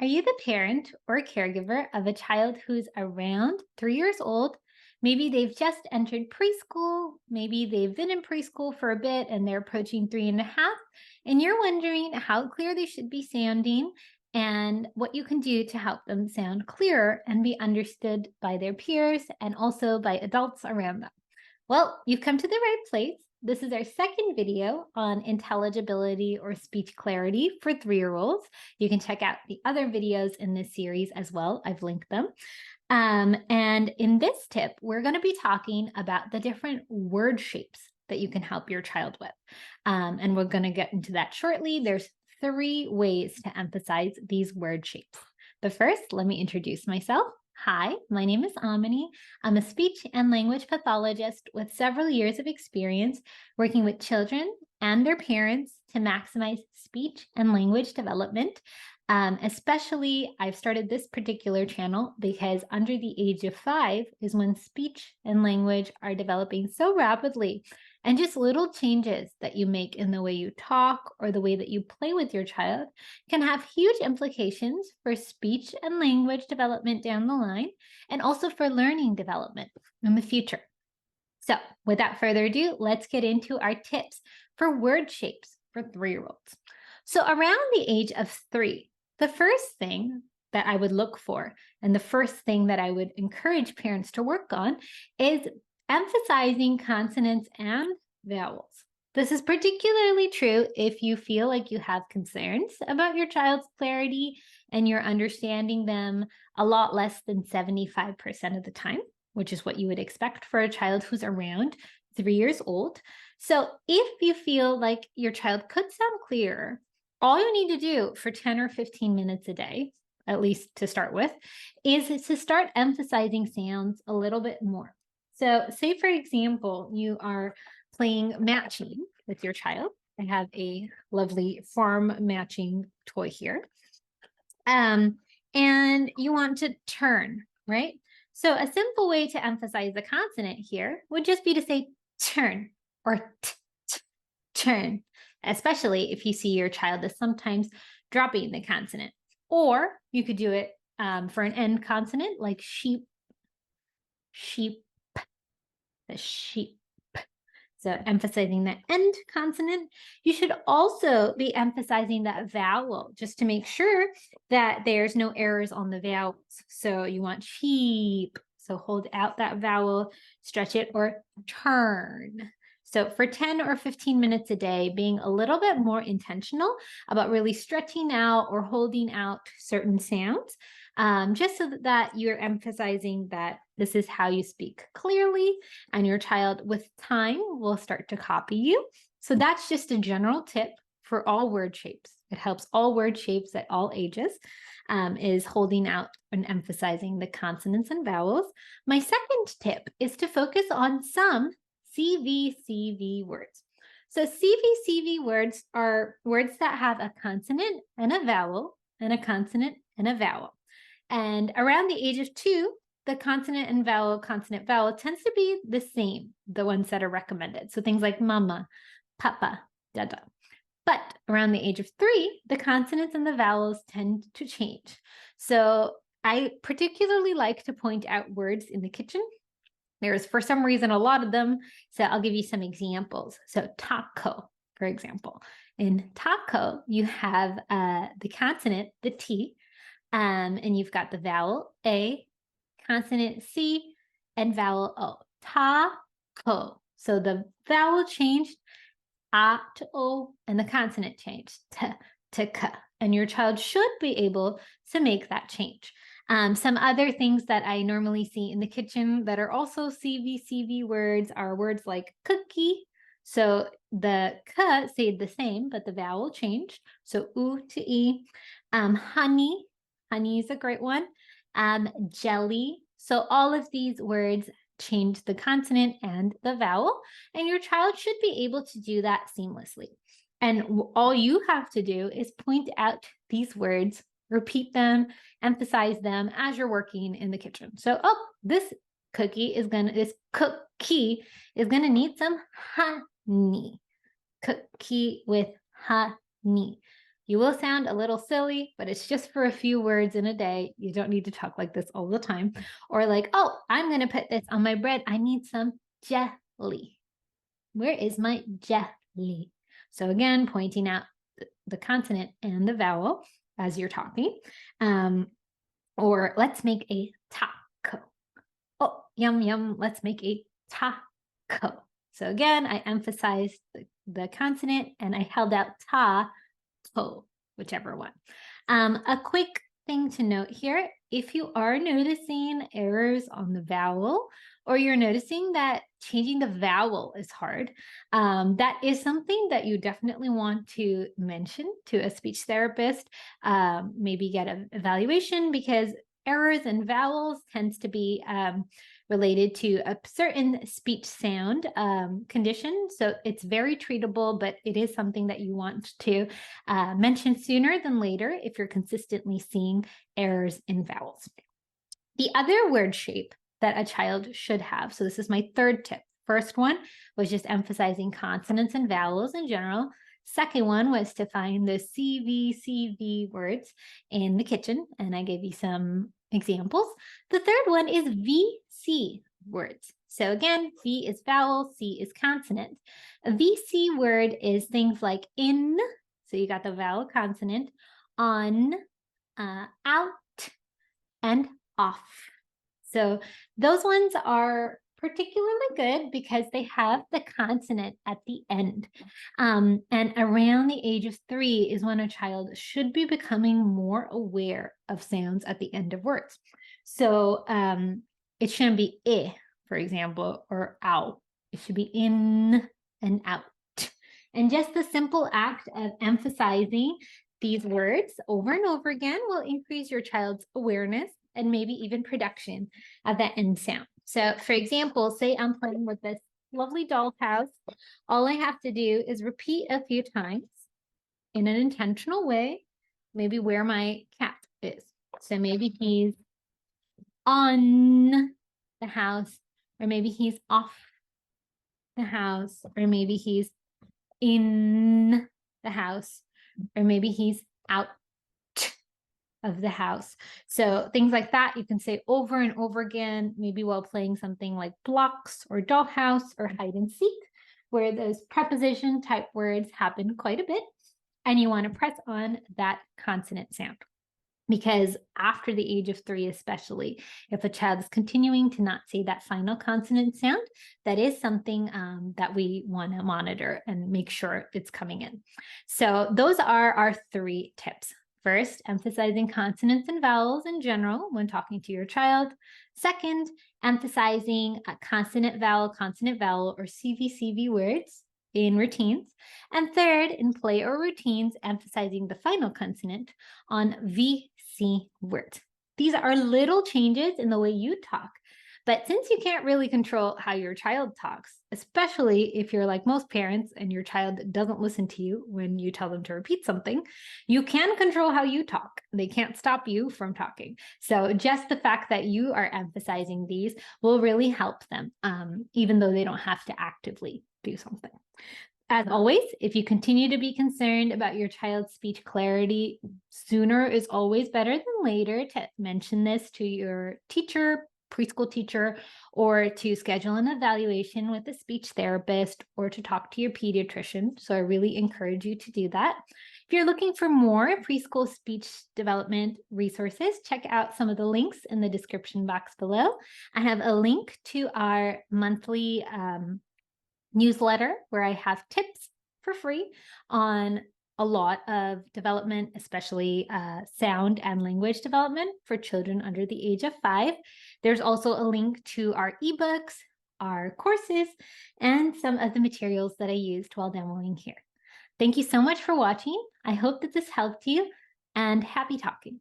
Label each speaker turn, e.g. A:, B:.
A: Are you the parent or caregiver of a child who's around 3 years old? Maybe they've just entered preschool. Maybe they've been in preschool for a bit and they're approaching 3.5. And you're wondering how clear they should be sounding and what you can do to help them sound clearer and be understood by their peers and also by adults around them. Well, you've come to the right place. This is our second video on intelligibility or speech clarity for 3-year-olds. You can check out the other videos in this series as well. I've linked them. And in this tip, we're going to be talking about the different word shapes that you can help your child with. And we're going to get into that shortly. There's 3 ways to emphasize these word shapes. But first, let me introduce myself. Hi, my name is Amini. I'm a speech and language pathologist with several years of experience working with children and their parents to maximize speech and language development. Especially, I've started this particular channel because under the age of 5 is when speech and language are developing so rapidly. And just little changes that you make in the way you talk or the way that you play with your child can have huge implications for speech and language development down the line, and also for learning development in the future. So without further ado, let's get into our tips for word shapes for 3-year-olds. So around the age of 3, the first thing that I would look for, and the first thing that I would encourage parents to work on, is emphasizing consonants and vowels. This is particularly true if you feel like you have concerns about your child's clarity and you're understanding them a lot less than 75% of the time, which is what you would expect for a child who's around 3 years old. So if you feel like your child could sound clearer, all you need to do for 10 or 15 minutes a day, at least to start with, is to start emphasizing sounds a little bit more. So say, for example, you are playing matching with your child. I have a lovely farm matching toy here. And you want to turn, right? So a simple way to emphasize the consonant here would just be to say turn or turn, especially if you see your child is sometimes dropping the consonant. Or you could do it for an end consonant like sheep, the sheep. So emphasizing the end consonant. You should also be emphasizing that vowel just to make sure that there's no errors on the vowels. So you want sheep. So hold out that vowel, stretch it, or turn. So for 10 or 15 minutes a day, being a little bit more intentional about really stretching out or holding out certain sounds, just so that you're emphasizing that this is how you speak clearly, and your child with time will start to copy you. So that's just a general tip for all word shapes. It helps all word shapes at all ages, is holding out and emphasizing the consonants and vowels. My second tip is to focus on some CVCV words. So CVCV words are words that have a consonant and a vowel and a consonant and a vowel. And around the age of 2, the consonant and vowel, consonant vowel tends to be the same, the ones that are recommended. So things like mama, papa, dada. But around the age of 3, the consonants and the vowels tend to change. So I particularly like to point out words in the kitchen. There's, for some reason, a lot of them. So I'll give you some examples. So taco, for example. In taco, you have the consonant, the T, and you've got the vowel A, consonant C, and vowel O. Ta-ko. So the vowel changed, A to O, and the consonant changed, T to K. And your child should be able to make that change. Some other things that I normally see in the kitchen that are also CVCV words are words like cookie. So the K stayed the same, but the vowel changed. So U to E. Honey. Honey is a great one. Jelly. So all of these words change the consonant and the vowel, and your child should be able to do that seamlessly. And all you have to do is point out these words, repeat them, emphasize them as you're working in the kitchen. So, this cookie is gonna need some honey. Cookie with honey. You will sound a little silly, but it's just for a few words in a day. You don't need to talk like this all the time. Or like, oh, I'm going to put this on my bread. I need some jelly. Where is my jelly? So again, pointing out the consonant and the vowel as you're talking. Or let's make a taco. Oh, yum, yum. Let's make a taco. So again, I emphasized the consonant and I held out ta, to, whichever one. A quick thing to note here, if you are noticing errors on the vowel, or you're noticing that changing the vowel is hard, that is something that you definitely want to mention to a speech therapist, maybe get an evaluation, because errors in vowels tends to be related to a certain speech sound condition. So it's very treatable, but it is something that you want to mention sooner than later if you're consistently seeing errors in vowels. The other word shape that a child should have, so this is my third tip. First one was just emphasizing consonants and vowels in general. Second one was to find the CV words in the kitchen, and I gave you some examples. The third one is VC words. So again, V is vowel, C is consonant. A VC word is things like in, so you got the vowel consonant, on, out, and off. So those ones are particularly good because they have the consonant at the end. And around the age of 3 is when a child should be becoming more aware of sounds at the end of words. So it shouldn't be I, for example, or out. It should be in and out. And just the simple act of emphasizing these words over and over again will increase your child's awareness and maybe even production of that end sound. So for example, say I'm playing with this lovely dollhouse. All I have to do is repeat a few times in an intentional way, maybe where my cat is. So maybe he's on the house, or maybe he's off the house, or maybe he's in the house, or maybe he's out of the house. So things like that you can say over and over again, maybe while playing something like blocks or dollhouse or hide and seek, where those preposition type words happen quite a bit. And you want to press on that consonant sound. Because after the age of 3, especially, if a child is continuing to not say that final consonant sound, that is something that we want to monitor and make sure it's coming in. So those are our 3 tips. First, emphasizing consonants and vowels in general when talking to your child. Second, emphasizing consonant vowel, or CV words in routines. And third, in play or routines, emphasizing the final consonant on VC words. These are little changes in the way you talk, but since you can't really control how your child talks, especially if you're like most parents and your child doesn't listen to you when you tell them to repeat something, you can control how you talk. They can't stop you from talking. So just the fact that you are emphasizing these will really help them, even though they don't have to actively do something. As always, if you continue to be concerned about your child's speech clarity, sooner is always better than later to mention this to your teacher, preschool teacher, or to schedule an evaluation with a speech therapist, or to talk to your pediatrician. So I really encourage you to do that. If you're looking for more preschool speech development resources, check out some of the links in the description box below. I have a link to our monthly newsletter where I have tips for free on a lot of development, especially sound and language development for children under the age of 5. There's also a link to our ebooks, our courses, and some of the materials that I used while demoing here. Thank you so much for watching. I hope that this helped you, and happy talking.